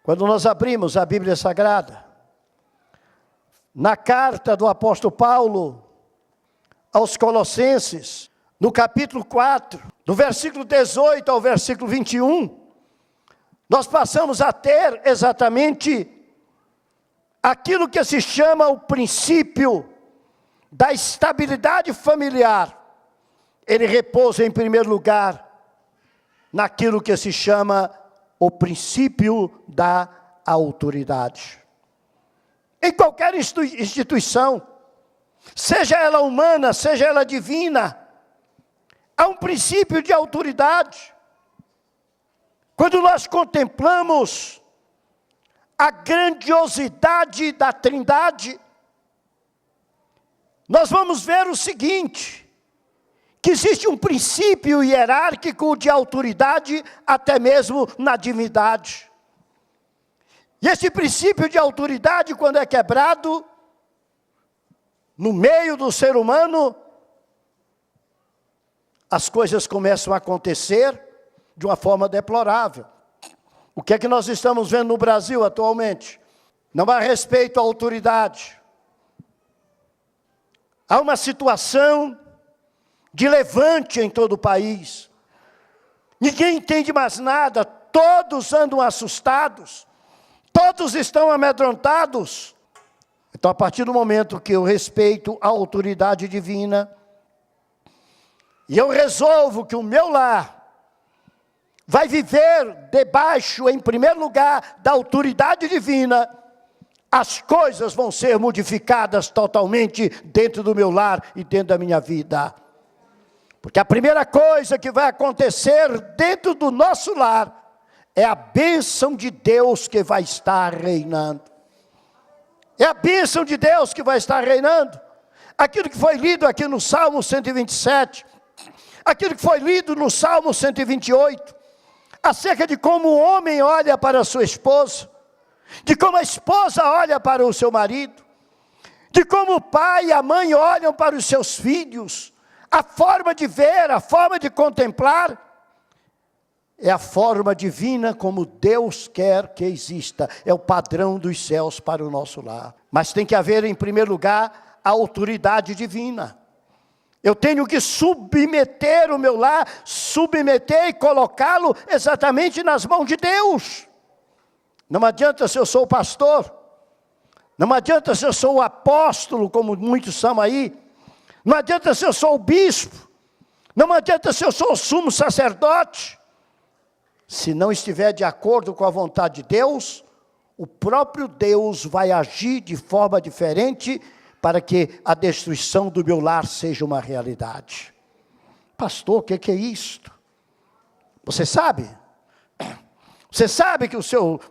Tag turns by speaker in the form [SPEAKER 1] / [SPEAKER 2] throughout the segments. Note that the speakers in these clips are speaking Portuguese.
[SPEAKER 1] Quando nós abrimos a Bíblia Sagrada, na carta do apóstolo Paulo aos Colossenses, no capítulo 4, do versículo 18 ao versículo 21, nós passamos a ter exatamente aquilo que se chama o princípio da estabilidade familiar. Ele repousa em primeiro lugar naquilo que se chama o princípio da autoridade. Em qualquer instituição, seja ela humana, seja ela divina, há um princípio de autoridade. Quando nós contemplamos a grandiosidade da Trindade, nós vamos ver o seguinte, que existe um princípio hierárquico de autoridade até mesmo na divindade. E esse princípio de autoridade, quando é quebrado no meio do ser humano, as coisas começam a acontecer de uma forma deplorável. O que é que nós estamos vendo no Brasil atualmente? Não há respeito à autoridade. Há uma situação de levante em todo o país. Ninguém entende mais nada, todos andam assustados, todos estão amedrontados. Então, a partir do momento que eu respeito a autoridade divina, e eu resolvo que o meu lar vai viver debaixo, em primeiro lugar, da autoridade divina, as coisas vão ser modificadas totalmente dentro do meu lar e dentro da minha vida. Porque a primeira coisa que vai acontecer dentro do nosso lar é a bênção de Deus que vai estar reinando. É a bênção de Deus que vai estar reinando. Aquilo que foi lido aqui no Salmo 127, aquilo que foi lido no Salmo 128, acerca de como o homem olha para a sua esposa, de como a esposa olha para o seu marido, de como o pai e a mãe olham para os seus filhos, a forma de ver, a forma de contemplar, é a forma divina como Deus quer que exista, é o padrão dos céus para o nosso lar. Mas tem que haver em primeiro lugar a autoridade divina. Eu tenho que submeter o meu lar, submeter e colocá-lo exatamente nas mãos de Deus. Não adianta se eu sou o pastor, não adianta se eu sou o apóstolo, como muitos são aí, não adianta se eu sou o bispo, não adianta se eu sou o sumo sacerdote. Se não estiver de acordo com a vontade de Deus, o próprio Deus vai agir de forma diferente para que a destruição do meu lar seja uma realidade. Pastor, o que é isto? Você sabe? Você sabe que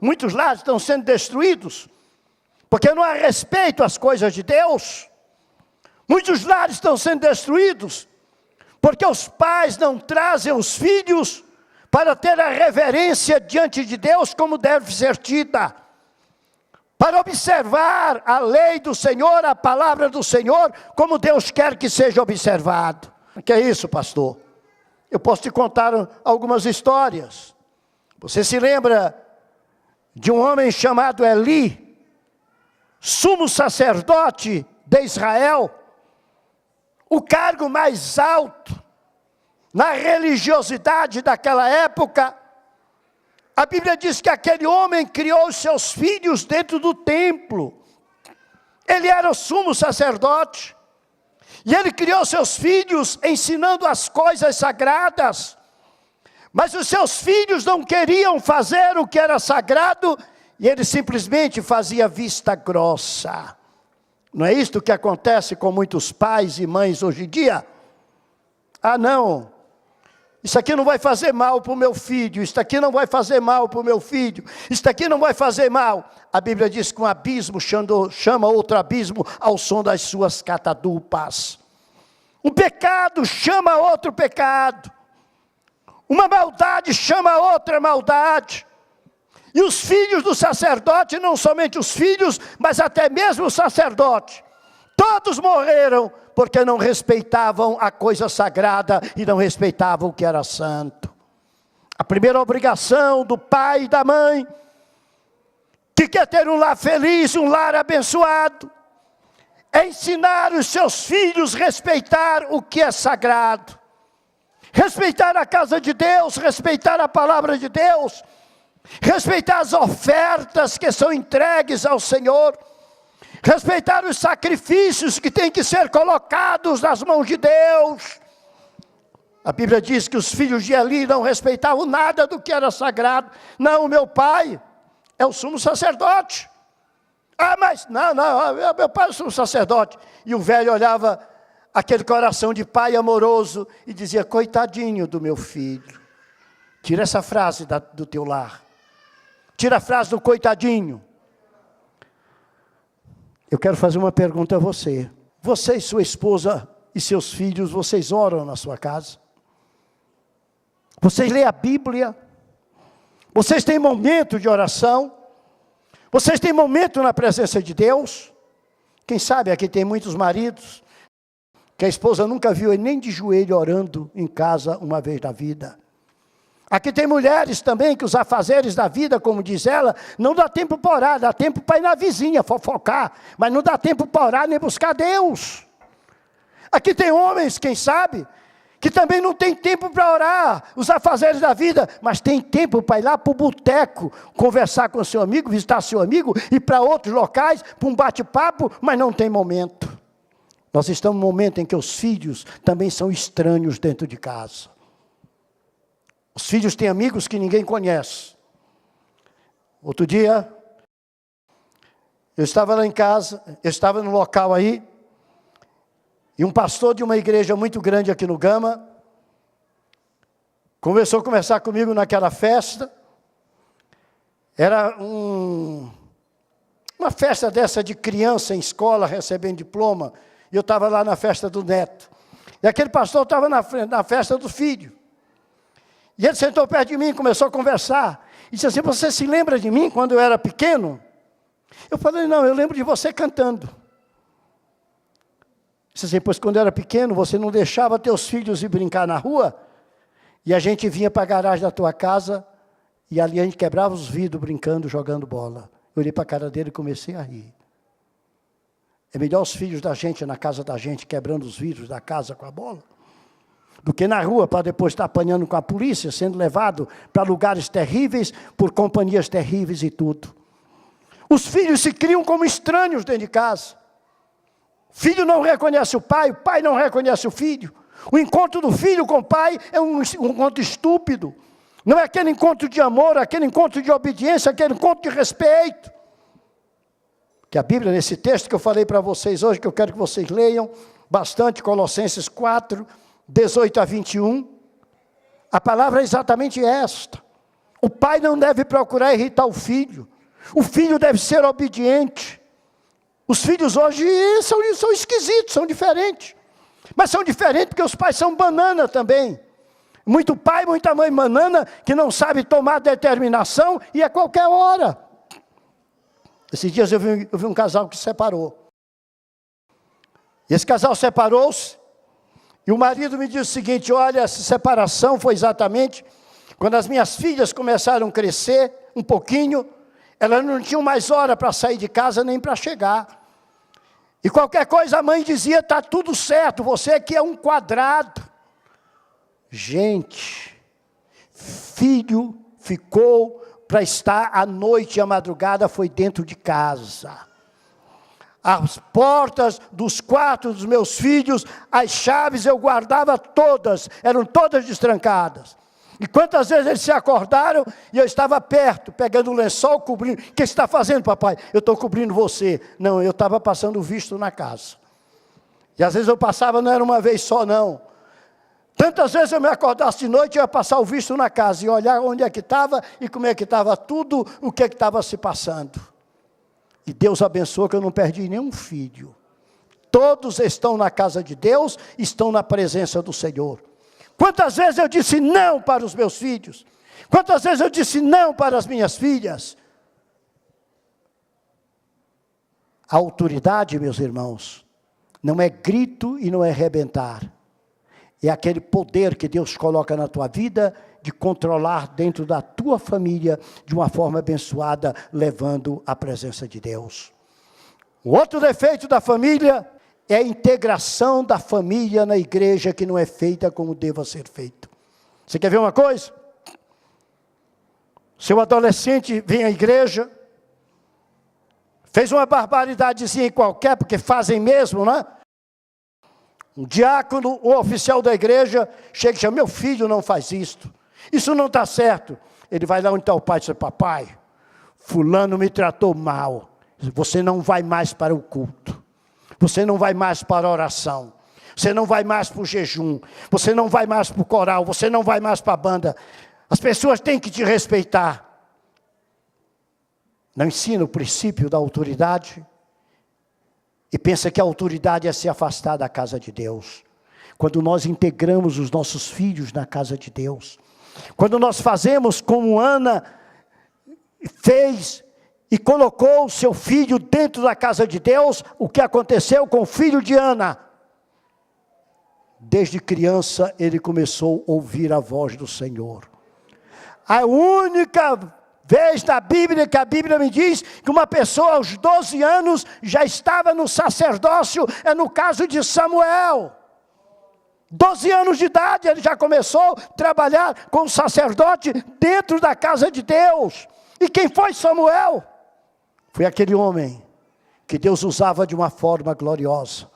[SPEAKER 1] muitos lares estão sendo destruídos porque não há respeito às coisas de Deus. Muitos lares estão sendo destruídos porque os pais não trazem os filhos para ter a reverência diante de Deus como deve ser tida, para observar a lei do Senhor, a palavra do Senhor, como Deus quer que seja observado. O que é isso, pastor? Eu posso te contar algumas histórias. Você se lembra de um homem chamado Eli, sumo sacerdote de Israel, o cargo mais alto na religiosidade daquela época? A Bíblia diz que aquele homem criou os seus filhos dentro do templo. Ele era o sumo sacerdote. E ele criou seus filhos ensinando as coisas sagradas. Mas os seus filhos não queriam fazer o que era sagrado, e ele simplesmente fazia vista grossa. Não é isto que acontece com muitos pais e mães hoje em dia? Ah, não. Isso aqui não vai fazer mal para o meu filho, isso aqui não vai fazer mal para o meu filho, isso aqui não vai fazer mal. A Bíblia diz que um abismo chama outro abismo ao som das suas catadupas. Um pecado chama outro pecado. Uma maldade chama outra maldade. E os filhos do sacerdote, não somente os filhos, mas até mesmo o sacerdote, todos morreram porque não respeitavam a coisa sagrada e não respeitavam o que era santo. A primeira obrigação do pai e da mãe que quer ter um lar feliz, um lar abençoado, é ensinar os seus filhos a respeitar o que é sagrado, respeitar a casa de Deus, respeitar a palavra de Deus, respeitar as ofertas que são entregues ao Senhor, respeitar os sacrifícios que têm que ser colocados nas mãos de Deus. A Bíblia diz que os filhos de Eli não respeitavam nada do que era sagrado. Não, meu pai é o sumo sacerdote. Ah, mas não, meu pai é o sumo sacerdote. E o velho olhava aquele coração de pai amoroso e dizia: coitadinho do meu filho. Tira essa frase do teu lar. Tira a frase do coitadinho. Eu quero fazer uma pergunta a você. Você e sua esposa e seus filhos, vocês oram na sua casa? Vocês lêem a Bíblia? Vocês têm momento de oração? Vocês têm momento na presença de Deus? Quem sabe aqui tem muitos maridos que a esposa nunca viu ele nem de joelho orando em casa uma vez na vida. Aqui tem mulheres também que os afazeres da vida, como diz ela, não dá tempo para orar, dá tempo para ir na vizinha fofocar, mas não dá tempo para orar nem buscar Deus. Aqui tem homens, quem sabe, que também não tem tempo para orar, os afazeres da vida, mas tem tempo para ir lá para o boteco, conversar com seu amigo, visitar seu amigo, ir para outros locais, para um bate-papo, mas não tem momento. Nós estamos num momento em que os filhos também são estranhos dentro de casa. Os filhos têm amigos que ninguém conhece. Outro dia, eu estava lá em casa, eu estava no local aí, e um pastor de uma igreja muito grande aqui no Gama, começou a conversar comigo naquela festa. Era uma festa dessa de criança em escola, recebendo diploma, e eu estava lá na festa do neto. E aquele pastor estava na festa do filho. E ele sentou perto de mim e começou a conversar. E disse assim: você se lembra de mim quando eu era pequeno? Eu falei: não, eu lembro de você cantando. Disse assim: pois quando eu era pequeno, você não deixava teus filhos ir brincar na rua? E a gente vinha para a garagem da tua casa, e ali a gente quebrava os vidros brincando, jogando bola. Eu olhei para a cara dele e comecei a rir. É melhor os filhos da gente na casa da gente, quebrando os vidros da casa com a bola, do que na rua, para depois estar apanhando com a polícia, sendo levado para lugares terríveis, por companhias terríveis e tudo. Os filhos se criam como estranhos dentro de casa. O filho não reconhece o pai não reconhece o filho. O encontro do filho com o pai é um encontro estúpido. Não é aquele encontro de amor, aquele encontro de obediência, aquele encontro de respeito. Que a Bíblia, nesse texto que eu falei para vocês hoje, que eu quero que vocês leiam bastante, Colossenses 4, 18 a 21, a palavra é exatamente esta. O pai não deve procurar irritar o filho deve ser obediente. Os filhos hoje são esquisitos, são diferentes, mas são diferentes porque os pais são banana também. Muito pai, muita mãe banana, que não sabe tomar determinação, e a qualquer hora. Esses dias eu vi um casal que se separou, e esse casal separou-se. E o marido me disse o seguinte: olha, essa separação foi exatamente quando as minhas filhas começaram a crescer um pouquinho, elas não tinham mais hora para sair de casa nem para chegar. E qualquer coisa a mãe dizia: está tudo certo, você aqui é um quadrado. Gente, filho ficou para estar à noite e à madrugada, foi dentro de casa. As portas dos quartos dos meus filhos, as chaves eu guardava todas, eram todas destrancadas. E quantas vezes eles se acordaram e eu estava perto, pegando o lençol, cobrindo. O que você está fazendo, papai? Eu estou cobrindo você. Não, eu estava passando o visto na casa. E às vezes eu passava, não era uma vez só não. Tantas vezes eu me acordasse de noite, eu ia passar o visto na casa, e olhar onde é que estava, e como é que estava tudo, o que é que estava se passando. E Deus abençoou que eu não perdi nenhum filho. Todos estão na casa de Deus, estão na presença do Senhor. Quantas vezes eu disse não para os meus filhos? Quantas vezes eu disse não para as minhas filhas? A autoridade, meus irmãos, não é grito e não é arrebentar. É aquele poder que Deus coloca na tua vida de controlar dentro da tua família de uma forma abençoada, levando a presença de Deus. O outro defeito da família é a integração da família na igreja, que não é feita como deva ser feito. Você quer ver uma coisa? Seu adolescente vem à igreja, fez uma barbaridadezinha qualquer, porque fazem mesmo, né? Um diácono, um oficial da igreja, chega e diz: meu filho não faz isto, isso não está certo. Ele vai lá onde está o pai e diz: papai, fulano me tratou mal, você não vai mais para o culto, você não vai mais para a oração, você não vai mais para o jejum, você não vai mais para o coral, você não vai mais para a banda. As pessoas têm que te respeitar. Não ensina o princípio da autoridade e pensa que a autoridade é se afastar da casa de Deus. Quando nós integramos os nossos filhos na casa de Deus, quando nós fazemos como Ana fez e colocou o seu filho dentro da casa de Deus, o que aconteceu com o filho de Ana? Desde criança ele começou a ouvir a voz do Senhor. A única vez na Bíblia que a Bíblia me diz que uma pessoa aos 12 anos já estava no sacerdócio, é no caso de Samuel. 12 anos de idade ele já começou a trabalhar com o sacerdote dentro da casa de Deus. E quem foi Samuel? Foi aquele homem que Deus usava de uma forma gloriosa.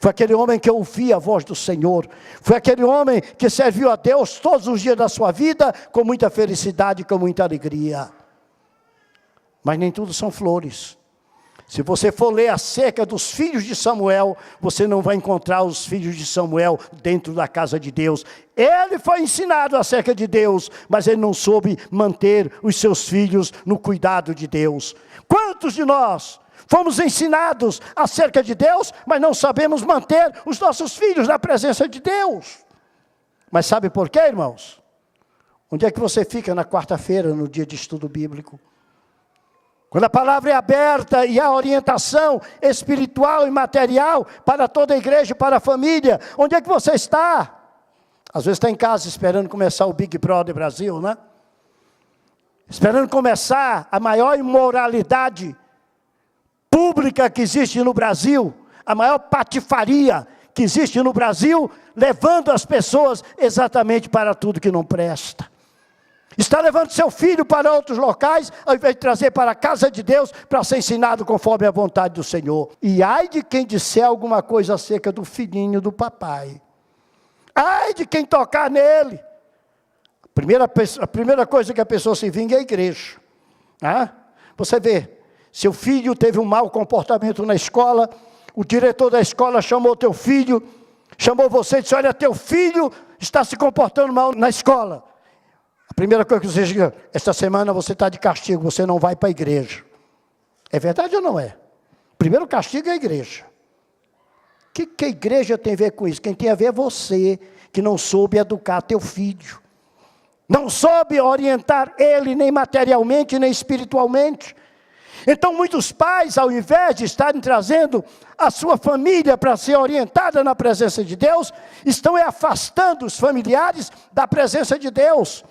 [SPEAKER 1] Foi aquele homem que ouvia a voz do Senhor. Foi aquele homem que serviu a Deus todos os dias da sua vida, com muita felicidade, com muita alegria. Mas nem tudo são flores. Se você for ler acerca dos filhos de Samuel, você não vai encontrar os filhos de Samuel dentro da casa de Deus. Ele foi ensinado acerca de Deus, mas ele não soube manter os seus filhos no cuidado de Deus. Quantos de nós fomos ensinados acerca de Deus, mas não sabemos manter os nossos filhos na presença de Deus? Mas sabe por quê, irmãos? Onde é que você fica na quarta-feira, no dia de estudo bíblico? Quando a palavra é aberta e há orientação espiritual e material para toda a igreja e para a família, onde é que você está? Às vezes está em casa esperando começar o Big Brother Brasil, né? Esperando começar a maior imoralidade pública que existe no Brasil, a maior patifaria que existe no Brasil, levando as pessoas exatamente para tudo que não presta. Está levando seu filho para outros locais, ao invés de trazer para a casa de Deus, para ser ensinado conforme a vontade do Senhor. E ai de quem disser alguma coisa acerca do filhinho do papai. Ai de quem tocar nele. A primeira coisa que a pessoa se vinga é a igreja. Você vê, seu filho teve um mau comportamento na escola, o diretor da escola chamou teu filho, chamou você e disse: olha, teu filho está se comportando mal na escola. A primeira coisa que você diz: esta semana você está de castigo, você não vai para a igreja. É verdade ou não é? Primeiro castigo é a igreja. O que a igreja tem a ver com isso? Quem tem a ver é você, que não soube educar teu filho. Não soube orientar ele, nem materialmente, nem espiritualmente. Então muitos pais, ao invés de estarem trazendo a sua família para ser orientada na presença de Deus, estão afastando os familiares da presença de Deus.